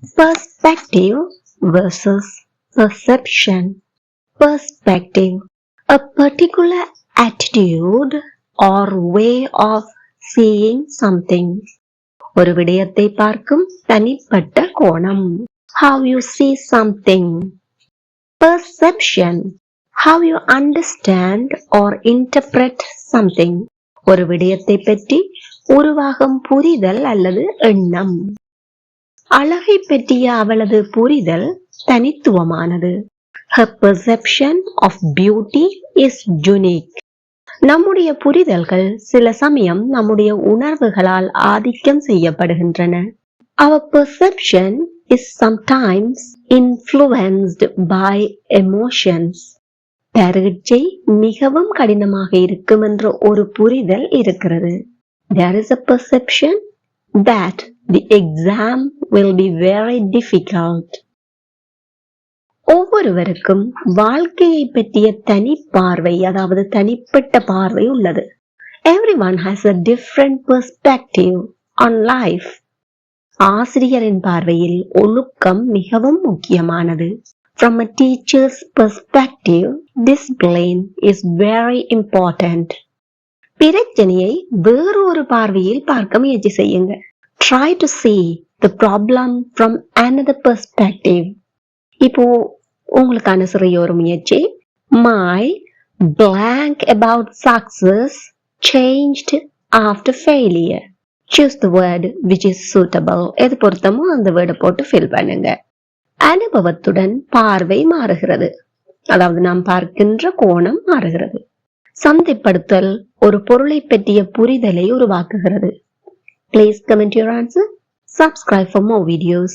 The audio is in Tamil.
Perspective versus perception. Perspective, a particular attitude or way of seeing something. ஒரு விடயத்தை பார்க்கும் தனிப்பட்ட கோணம். How you see something. Perception, how you understand or interpret something. ஒரு விடயத்தை பற்றி உருவாகும் புரிதல் அல்லது எண்ணம். அழகை பற்றிய அவளது புரிதல் தனித்துவமானது. Her perception of beauty is unique. நம்முடைய புரிதல்கள் சில சமயம் நம்முடைய உணர்வுகளால் ஆதிக்கம் செய்யப்படுகின்றன. Our perception is sometimes influenced by emotions. பரீட்சை மிகவும் கடினமாக இருக்கும் என்ற ஒரு புரிதல் இருக்கிறது. There is a perception that the exam will be very difficult. ஒவ்வொருவருக்கும் வாழ்க்கையை பற்றிய தனி பார்வை, அதாவது தனிப்பட்ட பார்வை உள்ளது. Everyone has a different perspective on life. ஆசிரியரின் பார்வையில் ஒழுக்கம் மிகவும் முக்கியமானது. From a teacher's perspective, discipline is very important. பிரச்சனையை வேறொரு பார்வையில் பார்க்க முயற்சி செய்யுங்க. Try to see the problem from another perspective. இப்போ உங்களுக்கான சிறிய ஒரு முயற்சி. My blank about success changed after failure. Choose the word which is suitable. எது பொருத்தமோ அந்த வேர்டை போட்டு ஃபில் பண்ணுங்க. அனுபவத்துடன் பார்வை மாறுகிறது, அதாவது நாம் பார்க்கின்ற கோணம் மாறுகிறது. சந்தைப்படுத்தல் ஒரு பொருளை பற்றிய புரிதலை உருவாக்குகிறது. Please comment your answer. Subscribe for more videos.